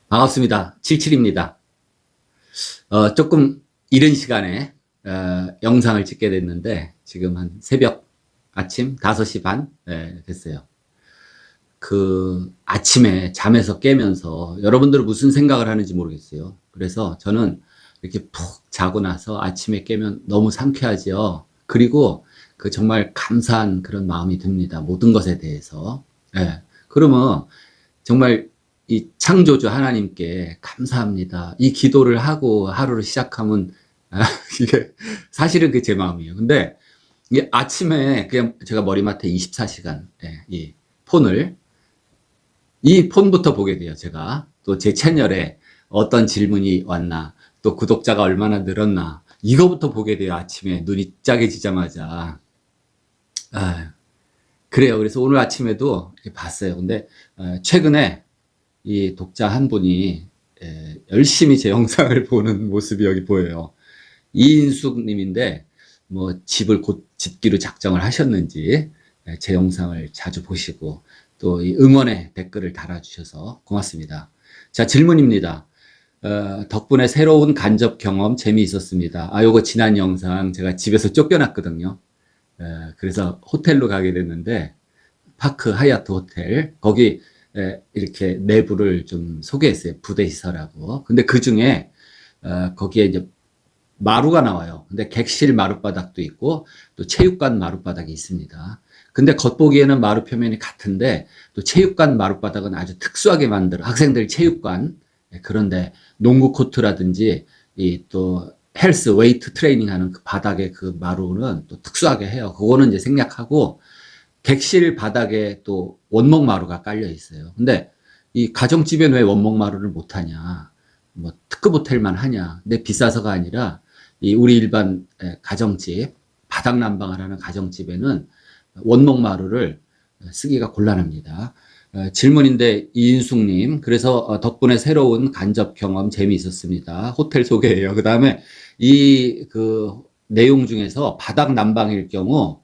반갑습니다. 77입니다. 조금 이른 시간에 영상을 찍게 됐는데 지금 한 새벽 아침 5시 반 됐어요. 그 아침에 잠에서 깨면서 여러분들은 무슨 생각을 하는지 모르겠어요. 그래서 저는 이렇게 푹 자고 나서 아침에 깨면 너무 상쾌하지요. 그리고 그 정말 감사한 그런 마음이 듭니다. 모든 것에 대해서. 그러면 정말 이 창조주 하나님께 감사합니다. 이 기도를 하고 하루를 시작하면 이게 사실은 그게 제 마음이에요. 근데 이게 아침에 그냥 제가 머리맡에 24시간 이 폰부터 보게 돼요. 제가 또 제 채널에 어떤 질문이 왔나, 또 구독자가 얼마나 늘었나, 이거부터 보게 돼요. 아침에 눈이 짜게지자마자. 그래요. 그래서 오늘 아침에도 이렇게 봤어요. 근데 최근에 이 독자 한 분이 열심히 제 영상을 보는 모습이 여기 보여요. 이인숙 님인데 뭐 집을 곧 짓기로 작정을 하셨는지 제 영상을 자주 보시고 또 이 응원의 댓글을 달아주셔서 고맙습니다. 자, 질문입니다. 덕분에 새로운 간접 경험 재미있었습니다. 요거 지난 영상 제가 집에서 쫓겨났거든요. 그래서 호텔로 가게 됐는데 파크 하얏트 호텔 거기 이렇게 내부를 좀 소개했어요. 부대 시설하고. 근데 그 중에 거기에 이제 마루가 나와요. 근데 객실 마룻바닥도 있고 또 체육관 마룻바닥이 있습니다. 근데 겉보기에는 마루 표면이 같은데 또 체육관 마룻바닥은 아주 특수하게 만들어 학생들 체육관 그런데 농구 코트라든지 이 또 헬스 웨이트 트레이닝 하는 그 바닥에 그 마루는 또 특수하게 해요. 그거는 이제 생략하고 객실 바닥에 또 원목 마루가 깔려 있어요. 근데 이 가정집에는 왜 원목 마루를 못 하냐? 뭐 특급 호텔만 하냐? 근데 비싸서가 아니라 이 우리 일반 가정집 바닥 난방을 하는 가정집에는 원목 마루를 쓰기가 곤란합니다. 질문인데 이인숙님 그래서 덕분에 새로운 간접 경험 재미있었습니다. 호텔 소개예요. 그 다음에 이 그 내용 중에서 바닥 난방일 경우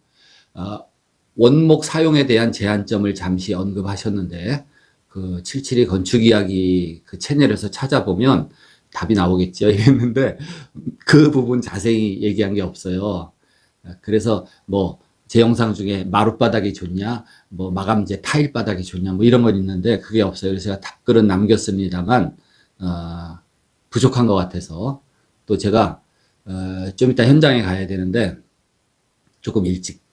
원목 사용에 대한 제한점을 잠시 언급하셨는데 그 77이 건축 이야기 그 채널에서 찾아보면 답이 나오겠죠 이랬는데 그 부분 자세히 얘기한 게 없어요. 그래서 뭐 제 영상 중에 마룻바닥이 좋냐 뭐 마감재 타일 바닥이 좋냐 뭐 이런 건 있는데 그게 없어요. 그래서 제가 답글은 남겼습니다만 부족한 것 같아서 또 제가 좀 이따 현장에 가야 되는데 조금 일찍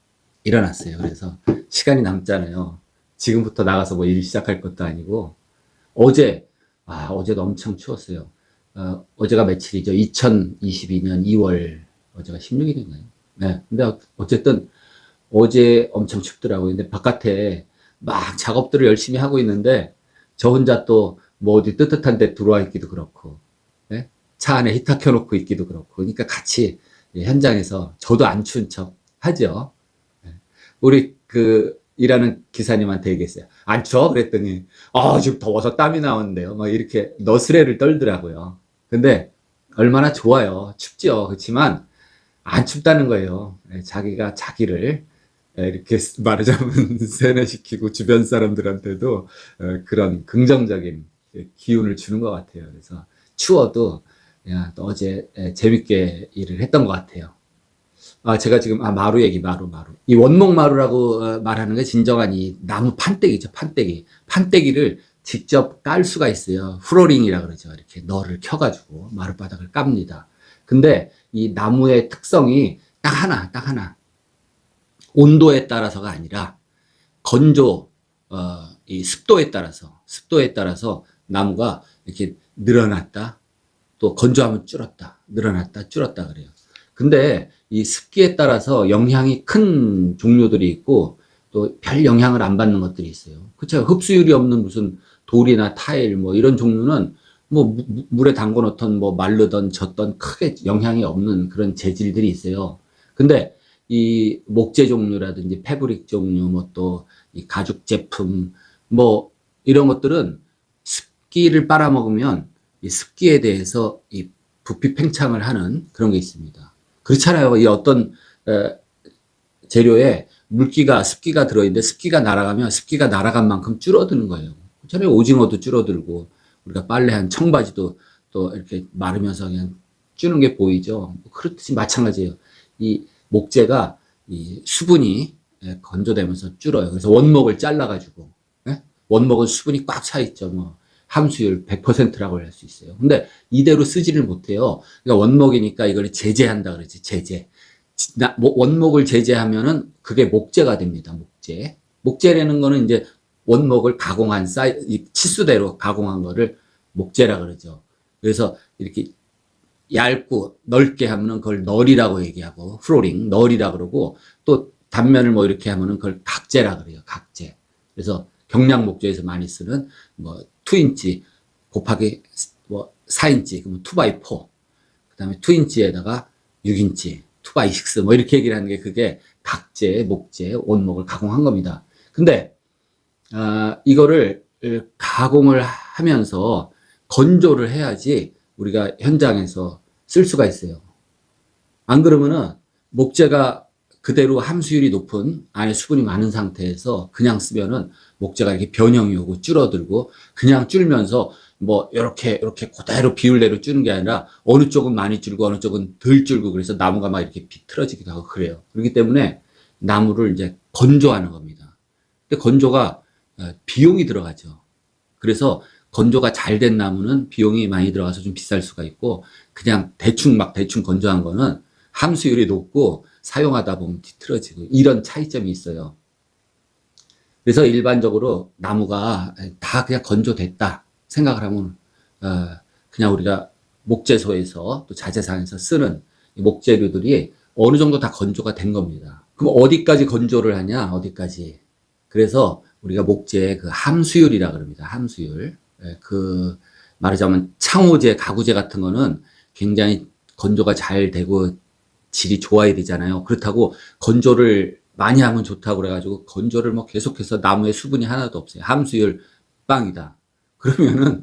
일어났어요. 그래서 시간이 남잖아요. 지금부터 나가서 뭐 일 시작할 것도 아니고 어제도 엄청 추웠어요. 어제가 며칠이죠? 2022년 2월 어제가 16일인가요? 네. 근데 어쨌든 어제 엄청 춥더라고요. 근데 바깥에 막 작업들을 열심히 하고 있는데 저 혼자 또 뭐 어디 뜨뜻한 데 들어와 있기도 그렇고 네? 차 안에 히터 켜놓고 있기도 그렇고 그러니까 같이 현장에서 저도 안 추운 척 하죠. 우리 그 일하는 기사님한테 얘기했어요. 안 추워? 그랬더니 지금 더워서 땀이 나오는데요. 막 이렇게 너스레를 떨더라고요. 근데 얼마나 좋아요. 춥죠. 그렇지만 안 춥다는 거예요. 자기가 자기를 이렇게 말하자면 세뇌시키고 주변 사람들한테도 그런 긍정적인 기운을 주는 것 같아요. 그래서 추워도 야, 또 어제 재밌게 일을 했던 것 같아요. 제가 지금, 마루 얘기, 마루. 이 원목 마루라고 말하는 게 진정한 이 나무 판때기죠, 판때기. 판때기를 직접 깔 수가 있어요. 플로링이라 그러죠. 이렇게 너를 켜가지고 마룻바닥을 깝니다. 근데 이 나무의 특성이 딱 하나. 온도에 따라서가 아니라 건조, 이 습도에 따라서 나무가 이렇게 늘어났다, 또 건조하면 줄었다, 늘어났다, 줄었다 그래요. 근데 이 습기에 따라서 영향이 큰 종류들이 있고 또 별 영향을 안 받는 것들이 있어요. 그렇죠. 흡수율이 없는 무슨 돌이나 타일 뭐 이런 종류는 뭐 물에 담궈 놓던 뭐 마르던 젖던 크게 영향이 없는 그런 재질들이 있어요. 근데 이 목재 종류라든지 패브릭 종류 뭐 또 이 가죽 제품 뭐 이런 것들은 습기를 빨아먹으면 이 습기에 대해서 이 부피 팽창을 하는 그런 게 있습니다. 그렇잖아요. 이 어떤 재료에 습기가 들어있는데 습기가 날아가면 습기가 날아간 만큼 줄어드는 거예요. 그렇잖아요. 오징어도 줄어들고 우리가 빨래한 청바지도 또 이렇게 마르면서 그냥 주는 게 보이죠. 그렇듯이 마찬가지예요. 이 목재가 이 수분이 건조되면서 줄어요. 그래서 원목을 잘라가지고, 예? 원목은 수분이 꽉 차 있죠. 뭐 함수율 100%라고 할 수 있어요. 근데 이대로 쓰지를 못해요. 그러니까 원목이니까 이걸 제재한다 그러지. 제재. 원목을 제재하면은 그게 목재가 됩니다. 목재. 목재라는 거는 이제 원목을 가공한 치수대로 가공한 거를 목재라 그러죠. 그래서 이렇게 얇고 넓게 하면은 그걸 널이라고 얘기하고, 플로링 널이라 그러고, 또 단면을 뭐 이렇게 하면은 그걸 각재라 그래요. 각재. 그래서 경량 목재에서 많이 쓰는 뭐 2인치 곱하기 뭐 4인치 그러면 2x4, 그다음에 2인치에다가 6인치 2x6 뭐 이렇게 얘기를 하는 게 그게 각재, 목재, 원목을 가공한 겁니다. 근데 이거를 가공을 하면서 건조를 해야지 우리가 현장에서 쓸 수가 있어요. 안 그러면은 목재가 그대로 함수율이 높은 안에 수분이 많은 상태에서 그냥 쓰면은 목재가 이렇게 변형이 오고 줄어들고, 그냥 줄면서 뭐 이렇게 그대로 비율대로 줄는 게 아니라 어느 쪽은 많이 줄고 어느 쪽은 덜 줄고, 그래서 나무가 막 이렇게 비틀어지기도 하고 그래요. 그렇기 때문에 나무를 이제 건조하는 겁니다. 근데 건조가 비용이 들어가죠. 그래서 건조가 잘 된 나무는 비용이 많이 들어가서 좀 비쌀 수가 있고, 그냥 대충 건조한 거는 함수율이 높고 사용하다 보면 뒤틀어지고, 이런 차이점이 있어요. 그래서 일반적으로 나무가 다 그냥 건조됐다 생각을 하면 그냥 우리가 목재소에서 또 자재상에서 쓰는 목재류들이 어느 정도 다 건조가 된 겁니다. 그럼 어디까지 건조를 하냐? 어디까지? 그래서 우리가 목재의 그 함수율이라 그럽니다. 함수율. 그 말하자면 창호재, 가구재 같은 거는 굉장히 건조가 잘 되고 질이 좋아야 되잖아요. 그렇다고 건조를 많이 하면 좋다고 그래가지고 건조를 뭐 계속해서 나무에 수분이 하나도 없어요. 함수율 빵이다. 그러면은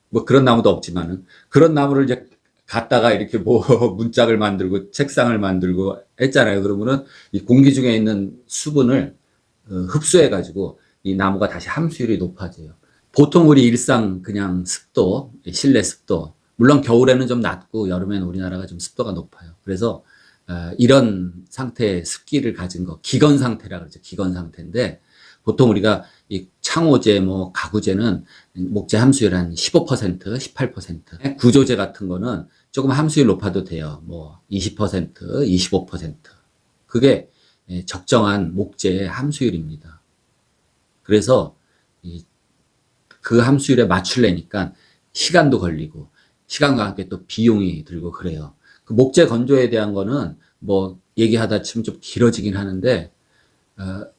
뭐 그런 나무도 없지만은, 그런 나무를 이제 갖다가 이렇게 뭐 문짝을 만들고 책상을 만들고 했잖아요. 그러면은 이 공기 중에 있는 수분을 흡수해가지고 이 나무가 다시 함수율이 높아져요. 보통 우리 일상 그냥 습도, 실내 습도, 물론 겨울에는 좀 낮고 여름에는 우리나라가 좀 습도가 높아요. 그래서 이런 상태의 습기를 가진 거, 기건 상태라 그러죠. 기건 상태인데, 보통 우리가 이 창호재, 뭐 가구재는 목재 함수율 한 15%, 18%, 구조재 같은 거는 조금 함수율 높아도 돼요. 뭐 20%, 25%. 그게 적정한 목재의 함수율입니다. 그래서 그 함수율에 맞추려니까 시간도 걸리고, 시간과 함께 또 비용이 들고 그래요. 그 목재 건조에 대한 거는 뭐 얘기하다 치면 좀 길어지긴 하는데,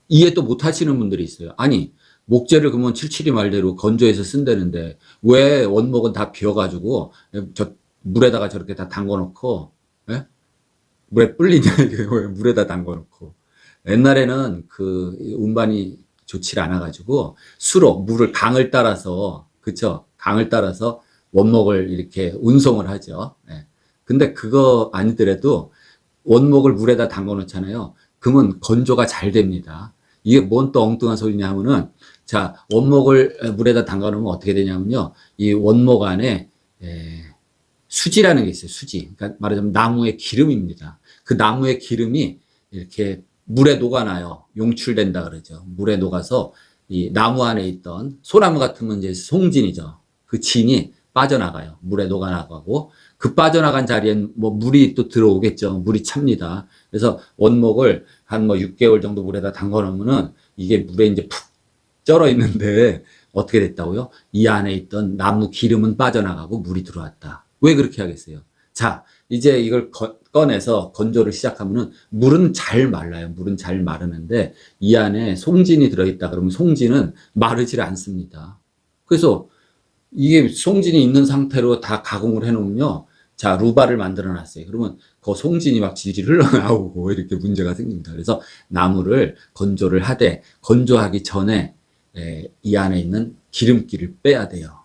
이해 또 못 하시는 분들이 있어요. 아니, 목재를 그러면 칠칠이 말대로 건조해서 쓴다는데 왜 원목은 다 비워가지고 저 물에다가 저렇게 다 담궈놓고, 예? 물에 불리냐, 왜 물에다 담궈놓고. 옛날에는 그 운반이 좋지 않아가지고 수로 물을 강을 따라서, 그쵸? 강을 따라서 원목을 이렇게 운송을 하죠. 예. 근데 그거 아니더라도 원목을 물에다 담궈 놓잖아요. 그러면 건조가 잘 됩니다. 이게 뭔 또 엉뚱한 소리냐 하면은, 자, 원목을 물에다 담가 놓으면 어떻게 되냐면요. 이 원목 안에 수지라는 게 있어요. 수지. 그러니까 말하자면 나무의 기름입니다. 그 나무의 기름이 이렇게 물에 녹아나요. 용출된다 그러죠. 물에 녹아서 이 나무 안에 있던, 소나무 같으면 이제 송진이죠. 그 진이 빠져나가요. 물에 녹아나가고, 그 빠져나간 자리엔 뭐 물이 또 들어오겠죠. 물이 찹니다. 그래서 원목을 한 뭐 6개월 정도 물에다 담궈 놓으면은 이게 물에 이제 푹 쩔어 있는데 어떻게 됐다고요? 이 안에 있던 나무 기름은 빠져나가고 물이 들어왔다. 왜 그렇게 하겠어요? 자, 이제 이걸 꺼내서 건조를 시작하면은 물은 잘 말라요. 물은 잘 마르는데 이 안에 송진이 들어있다 그러면 송진은 마르질 않습니다. 그래서 이게 송진이 있는 상태로 다 가공을 해놓으면요. 자, 루바를 만들어 놨어요. 그러면 그 송진이 막 질질 흘러나오고 이렇게 문제가 생깁니다. 그래서 나무를 건조를 하되, 건조하기 전에 이 안에 있는 기름기를 빼야 돼요.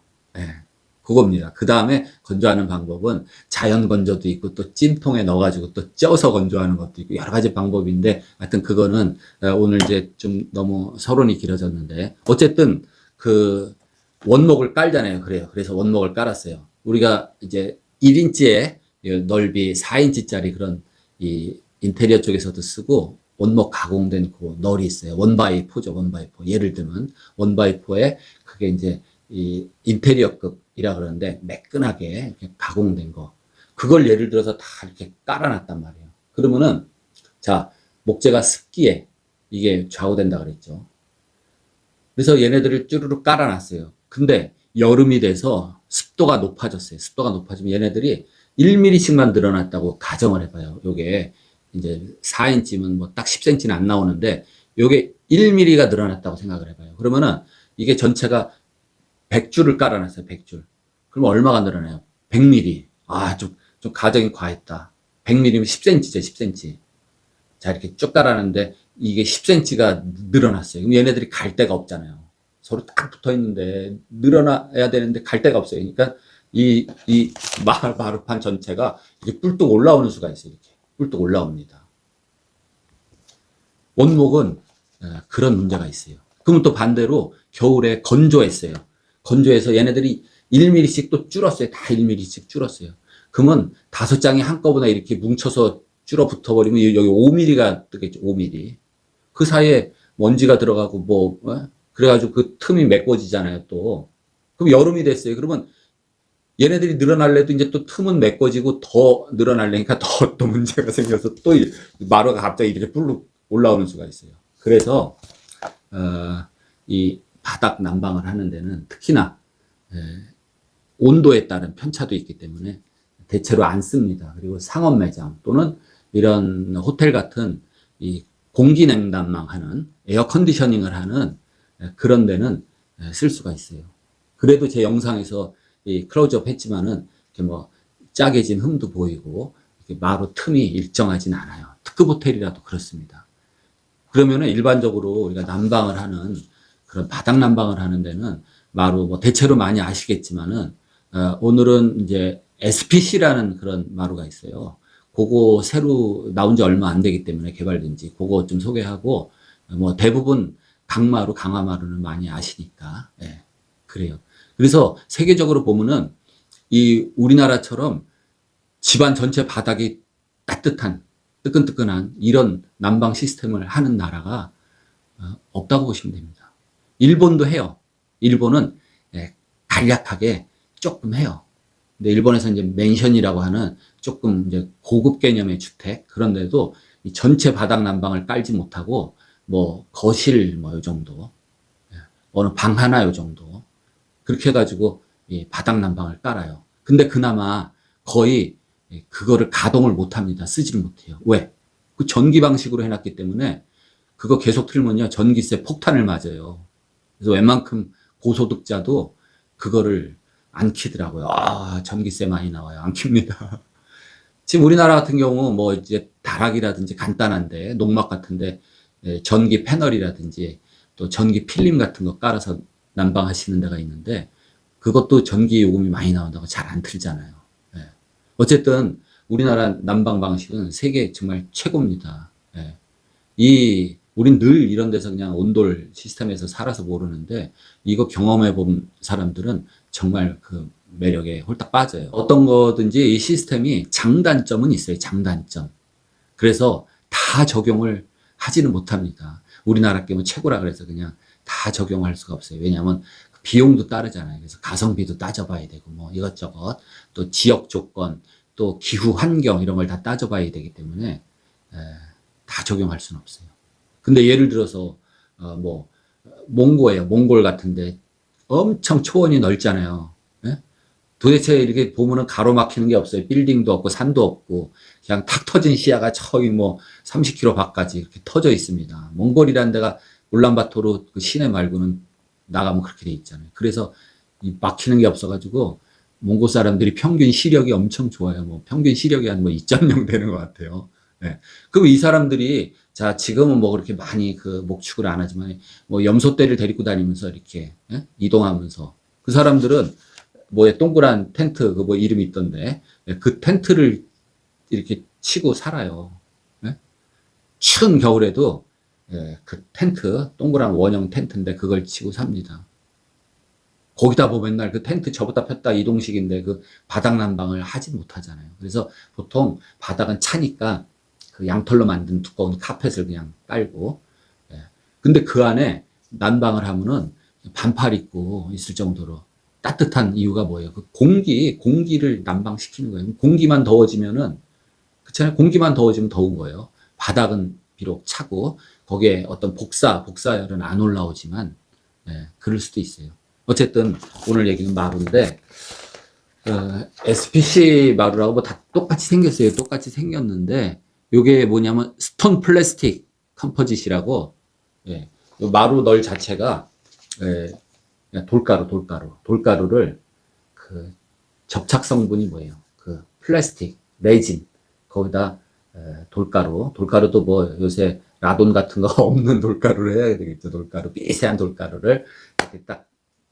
그겁니다. 그 다음에 건조하는 방법은 자연 건조도 있고 또 찜통에 넣어가지고 또 쪄서 건조하는 것도 있고 여러 가지 방법인데, 하여튼 그거는 오늘 이제 좀 너무 서론이 길어졌는데, 어쨌든 그 원목을 깔잖아요. 그래요. 그래서 원목을 깔았어요. 우리가 이제 1인치의 넓이 4인치짜리 그런 이 인테리어 쪽에서도 쓰고 원목 가공된 그 널이 있어요. 원바이4죠. 원바이4. 예를 들면 원바이4에 그게 이제 이 인테리어급이라 그러는데 매끈하게 이렇게 가공된 거. 그걸 예를 들어서 다 이렇게 깔아놨단 말이에요. 그러면은 자, 목재가 습기에 이게 좌우된다 그랬죠. 그래서 얘네들을 쭈루룩 깔아놨어요. 근데 여름이 돼서 습도가 높아졌어요. 습도가 높아지면 얘네들이 1mm씩만 늘어났다고 가정을 해봐요. 요게 이제 4인치면 뭐 딱 10cm는 안 나오는데 요게 1mm가 늘어났다고 생각을 해봐요. 그러면은 이게 전체가 100줄을 깔아놨어요. 100줄. 그럼 얼마가 늘어나요? 100mm. 아, 좀 가정이 과했다. 100mm면 10cm죠. 10cm. 자, 이렇게 쭉 깔아놨는데 이게 10cm가 늘어났어요. 그럼 얘네들이 갈 데가 없잖아요. 서로 딱 붙어 있는데 늘어나야 되는데 갈 데가 없어요. 그러니까 이 마루판 전체가 이렇게 뿔뚝 올라오는 수가 있어요. 이렇게 뿔뚝 올라옵니다. 원목은 그런 문제가 있어요. 그러면 또 반대로 겨울에 건조했어요. 건조해서 얘네들이 1mm씩 또 줄었어요. 다 1mm씩 줄었어요. 그러면 5장이 한꺼번에 이렇게 뭉쳐서 줄어 붙어버리면 여기 5mm가 뜨겠죠. 5mm. 그 사이에 먼지가 들어가고 뭐 그래가지고 그 틈이 메꿔지잖아요. 또 그럼 여름이 됐어요. 그러면 얘네들이 늘어날래도 이제 또 틈은 메꿔지고 더 늘어날래니까 또 문제가 생겨서 또 마루가 갑자기 이렇게 불룩 올라오는 수가 있어요. 그래서 이 바닥 난방을 하는 데는 특히나 온도에 따른 편차도 있기 때문에 대체로 안 씁니다. 그리고 상업 매장 또는 이런 호텔 같은 이 공기 냉난방 하는 에어 컨디셔닝을 하는 그런 데는 쓸 수가 있어요. 그래도 제 영상에서 이 클로즈업 했지만은 이렇게 뭐 짜게진 흠도 보이고 이렇게 마루 틈이 일정하진 않아요. 특급 호텔이라도 그렇습니다. 그러면은 일반적으로 우리가 난방을 하는 그런 바닥 난방을 하는 데는 마루 뭐 대체로 많이 아시겠지만은 오늘은 이제 SPC라는 그런 마루가 있어요. 그거 새로 나온 지 얼마 안 되기 때문에 개발된 지 그거 좀 소개하고 뭐 대부분 강마루, 강화마루는 많이 아시니까 예, 그래요. 그래서 세계적으로 보면은 이 우리나라처럼 집안 전체 바닥이 따뜻한 뜨끈뜨끈한 이런 난방 시스템을 하는 나라가 없다고 보시면 됩니다. 일본도 해요. 일본은 간략하게 조금 해요. 근데 일본에서 이제 맨션이라고 하는 조금 이제 고급 개념의 주택 그런데도 이 전체 바닥 난방을 깔지 못하고 뭐 거실 뭐 요 정도 어느 방 하나 요 정도 그렇게 해가지고 이 바닥 난방을 깔아요. 근데 그나마 거의 그거를 가동을 못합니다. 쓰지를 못해요. 왜? 그 전기 방식으로 해놨기 때문에 그거 계속 틀면요 전기세 폭탄을 맞아요. 그래서 웬만큼 고소득자도 그거를 안 키더라고요. 아, 전기세 많이 나와요. 안 킵니다. 지금 우리나라 같은 경우 뭐 이제 다락이라든지 간단한데 농막 같은데 전기 패널이라든지 또 전기 필름 같은 거 깔아서 난방하시는 데가 있는데 그것도 전기 요금이 많이 나온다고 잘 안 틀잖아요. 예. 어쨌든 우리나라 난방 방식은 세계 정말 최고입니다. 예. 우린 늘 이런 데서 그냥 온돌 시스템에서 살아서 모르는데 이거 경험해 본 사람들은 정말 그 매력에 홀딱 빠져요. 어떤 거든지 이 시스템이 장단점은 있어요. 장단점. 그래서 다 적용을 하지는 못합니다. 우리나라 게임은 최고라 그래서 그냥 다 적용할 수가 없어요. 왜냐하면 비용도 따르잖아요. 그래서 가성비도 따져봐야 되고 뭐 이것저것 또 지역 조건 또 기후 환경 이런 걸 다 따져봐야 되기 때문에 다 적용할 수는 없어요. 근데 예를 들어서 뭐 몽고예요. 몽골 같은데 엄청 초원이 넓잖아요. 예? 도대체 이렇게 보면은 가로막히는 게 없어요. 빌딩도 없고 산도 없고 그냥 탁 터진 시야가 저기 뭐 30km 밖까지 이렇게 터져 있습니다. 몽골이라는 데가 울란바토르 그 시내 말고는 나가면 그렇게 돼 있잖아요. 그래서 이 막히는 게 없어가지고 몽골 사람들이 평균 시력이 엄청 좋아요. 뭐 평균 시력이 한 뭐 2.0 되는 것 같아요. 네. 그럼 이 사람들이 자 지금은 뭐 그렇게 많이 그 목축을 안 하지만 뭐 염소떼를 데리고 다니면서 이렇게 이동하면서 그 사람들은 뭐에 동그란 텐트 그 뭐 이름이 있던데 그 텐트를 이렇게 치고 살아요. 추운 겨울에도 그 텐트 동그란 원형 텐트인데 그걸 치고 삽니다. 거기다 보면 맨날 그 텐트 접었다 폈다 이동식인데 그 바닥 난방을 하지 못하잖아요. 그래서 보통 바닥은 차니까 그 양털로 만든 두꺼운 카펫을 그냥 깔고, 예. 근데 그 안에 난방을 하면은 반팔 입고 있을 정도로 따뜻한 이유가 뭐예요? 그 공기를 난방시키는 거예요. 공기만 더워지면은, 그렇잖아요. 공기만 더워지면 더운 거예요. 바닥은 비록 차고, 거기에 어떤 복사열은 안 올라오지만, 예, 그럴 수도 있어요. 어쨌든, 오늘 얘기는 마루인데, SPC 마루라고 뭐 다 똑같이 생겼어요. 똑같이 생겼는데, 요게 뭐냐면, 스톤 플라스틱 컴포짓이라고, 예, 요 마루 널 자체가, 예, 그냥 돌가루를 그 접착 성분이 뭐예요? 그 플라스틱, 레진, 거기다 돌가루도 뭐 요새 라돈 같은 거 없는 돌가루를 해야 되겠죠. 돌가루, 미세한 돌가루를 이렇게 딱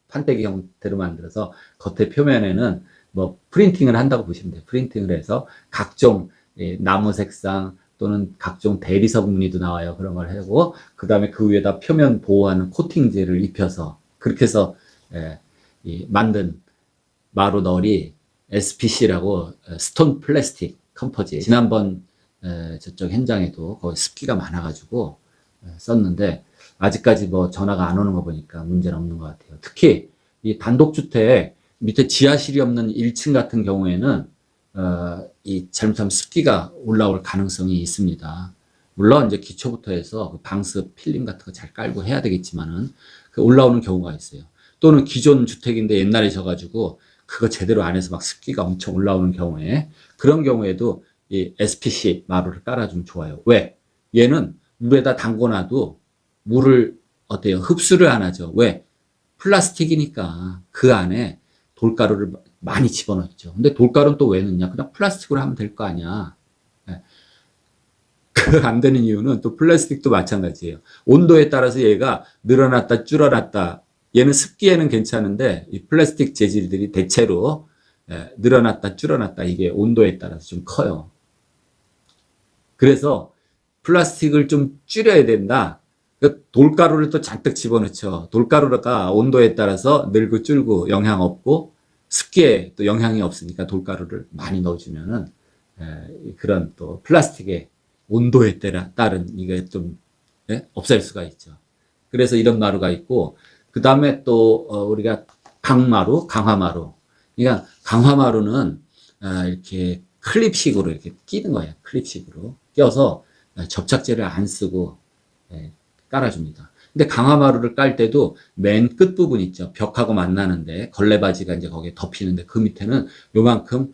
판때기 형태로 만들어서 겉에 표면에는 뭐 프린팅을 한다고 보시면 돼요. 프린팅을 해서 각종 나무 색상 또는 각종 대리석 무늬도 나와요. 그런 걸 하고 그 다음에 그 위에다 표면 보호하는 코팅제를 입혀서 그렇게 해서 만든 마루 널이 SPC라고 스톤 플라스틱 컴포짓. 지난번 저쪽 현장에도 거기 습기가 많아가지고 썼는데 아직까지 뭐 전화가 안 오는 거 보니까 문제는 없는 것 같아요. 특히 이 단독주택 밑에 지하실이 없는 1층 같은 경우에는 이 잘못하면 습기가 올라올 가능성이 있습니다. 물론 이제 기초부터 해서 그 방수 필름 같은 거 잘 깔고 해야 되겠지만은 그 올라오는 경우가 있어요. 또는 기존 주택인데 옛날에 져가지고 그거 제대로 안 해서 막 습기가 엄청 올라오는 경우에 그런 경우에도 이 SPC 마루를 깔아주면 좋아요. 왜? 얘는 물에다 담궈놔도 물을 어때요? 흡수를 안 하죠. 왜? 플라스틱이니까 그 안에 돌가루를 많이 집어넣죠. 근데 돌가루는 또 왜 넣냐? 그냥 플라스틱으로 하면 될 거 아니야. 그 안 되는 이유는 또 플라스틱도 마찬가지예요. 온도에 따라서 얘가 늘어났다 줄어났다. 얘는 습기에는 괜찮은데 이 플라스틱 재질들이 대체로 늘어났다 줄어났다 이게 온도에 따라서 좀 커요. 그래서 플라스틱을 좀 줄여야 된다. 돌가루를 또 잔뜩 집어넣죠. 돌가루가 온도에 따라서 늘고 줄고 영향 없고 습기에 또 영향이 없으니까 돌가루를 많이 넣어주면은 그런 또 플라스틱의 온도에 따른 이게 좀 없앨 수가 있죠. 그래서 이런 마루가 있고 그 다음에 또 우리가 강화마루. 그러니까 강화마루는 이렇게 클립식으로 이렇게 끼는 거예요. 클립식으로 껴서 접착제를 안 쓰고 깔아줍니다. 근데 강화마루를 깔 때도 맨 끝부분 있죠. 벽하고 만나는데 걸레바지가 이제 거기에 덮이는데 그 밑에는 요만큼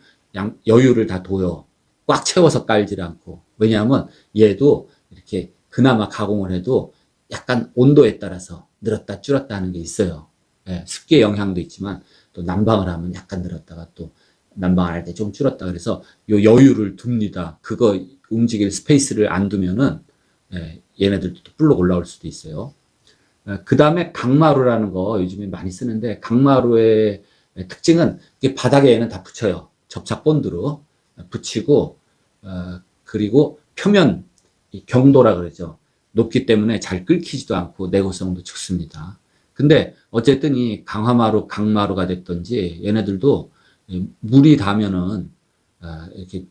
여유를 다 둬요. 꽉 채워서 깔질 않고. 왜냐하면 얘도 이렇게 그나마 가공을 해도 약간 온도에 따라서 늘었다 줄었다 하는 게 있어요. 습기의 영향도 있지만 또 난방을 하면 약간 늘었다가 또 난방을 할 때 좀 줄었다. 그래서 요 여유를 둡니다. 그거 움직일 스페이스를 안 두면은 얘네들도 또 불러 올라올 수도 있어요. 그 다음에 강마루라는 거 요즘에 많이 쓰는데 강마루의 특징은 이게 바닥에 얘는 다 붙여요. 접착 본드로 붙이고 그리고 표면 경도라 그러죠. 높기 때문에 잘 끓기지도 않고 내구성도 좋습니다. 근데 어쨌든 이 강마루가 됐든지 얘네들도 물이 닿으면은 이렇게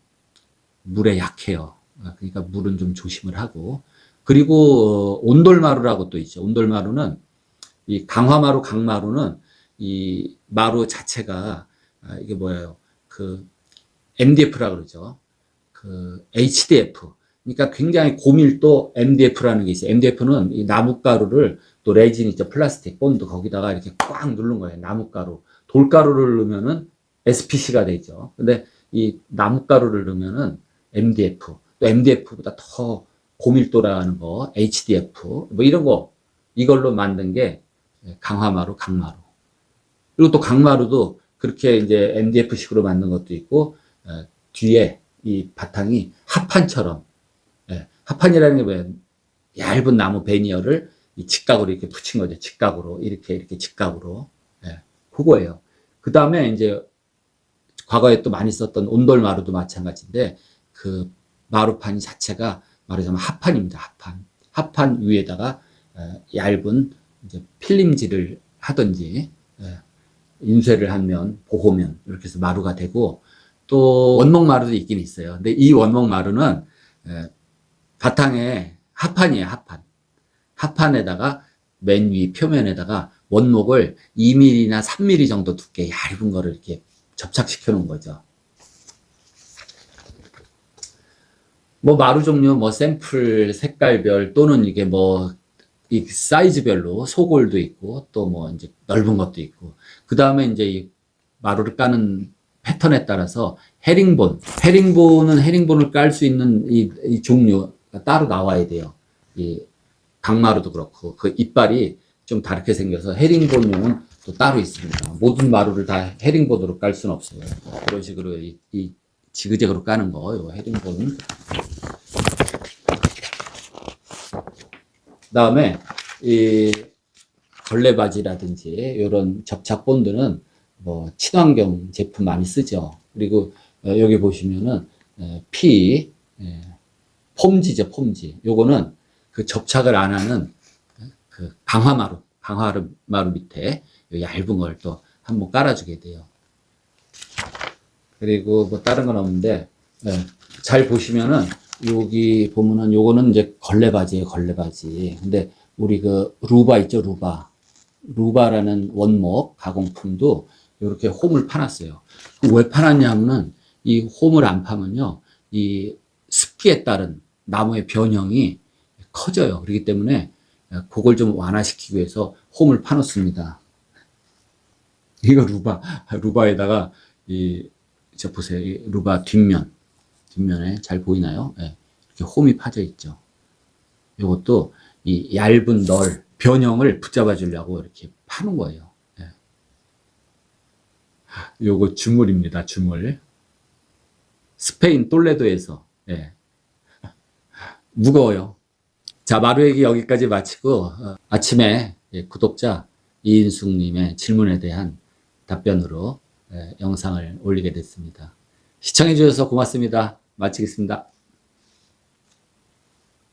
물에 약해요. 그러니까 물은 좀 조심을 하고 그리고 온돌마루라고 또 있죠. 온돌마루는 이 강마루는 이 마루 자체가 이게 뭐예요? 그 MDF라 그러죠. 그 HDF. 그러니까 굉장히 고밀도 MDF라는 게 있어요. MDF는 이 나뭇가루를 또 레진 있죠. 플라스틱 본드 거기다가 이렇게 꽉 누른 거예요. 나뭇가루. 돌가루를 넣으면은 SPC가 되죠. 근데 이 나뭇가루를 넣으면은 MDF. 또 MDF보다 더 고밀도라는 거, HDF. 뭐 이런 거 이걸로 만든 게 강마루. 그리고 또 강마루도 그렇게 이제 MDF식으로 만든 것도 있고 뒤에 이 바탕이 합판처럼 합판이라는 게 뭐예요? 얇은 나무 베니어를 이 직각으로 이렇게 붙인 거죠. 직각으로 이렇게 직각으로 그거예요. 그 다음에 이제 과거에 또 많이 썼던 온돌마루도 마찬가지인데 그 마루판 자체가 말하자면 합판입니다. 합판 위에다가 얇은 이제 필름질을 하든지 인쇄를 하면 보호면 이렇게 해서 마루가 되고, 또 원목 마루도 있긴 있어요. 근데 이 원목 마루는 바탕에 합판이에요. 합판에다가 맨 위 표면에다가 원목을 2mm나 3mm 정도 두께 얇은 거를 이렇게 접착시켜 놓은 거죠. 뭐 마루 종류 뭐 샘플 색깔별 또는 이게 뭐 이 사이즈별로 소골도 있고 또 뭐 이제 넓은 것도 있고, 그 다음에 이제 이 마루를 까는 패턴에 따라서 헤링본은 헤링본을 깔 수 있는 이 종류가 따로 나와야 돼요. 이 강마루도 그렇고 그 이빨이 좀 다르게 생겨서 헤링본용은 또 따로 있습니다. 모든 마루를 다 헤링본으로 깔 수는 없어요. 그런 식으로 이 지그재그로 까는 거, 요 헤링본. 그다음에 이 걸레바지라든지 이런 접착 본드는 뭐 친환경 제품 많이 쓰죠. 그리고 여기 보시면은 폼지죠, 폼지. 요거는 그 접착을 안 하는 그 강화마루 밑에 요 얇은 걸 또 한번 깔아주게 돼요. 그리고 뭐 다른 건 없는데, 잘 보시면은 여기 보면은 요거는 이제 걸레바지예요, 걸레바지. 근데 우리 그 루바 있죠, 루바라는 원목 가공품도 이렇게 홈을 파놨어요. 왜 파놨냐 하면은 이 홈을 안 파면요, 이 습기에 따른 나무의 변형이 커져요. 그렇기 때문에 그걸 좀 완화시키기 위해서 홈을 파놓습니다. 이거 루바에다가 저 보세요. 이 루바 뒷면에 잘 보이나요? 네. 이렇게 홈이 파져 있죠. 이것도 이 얇은 변형을 붙잡아 주려고 이렇게 파는 거예요. 네. 요거 주물입니다. 주물. 스페인 똘레도에서. 네. 무거워요. 자, 마루 얘기 여기까지 마치고 아침에 구독자 이인숙님의 질문에 대한 답변으로 영상을 올리게 됐습니다. 시청해 주셔서 고맙습니다. 마치겠습니다.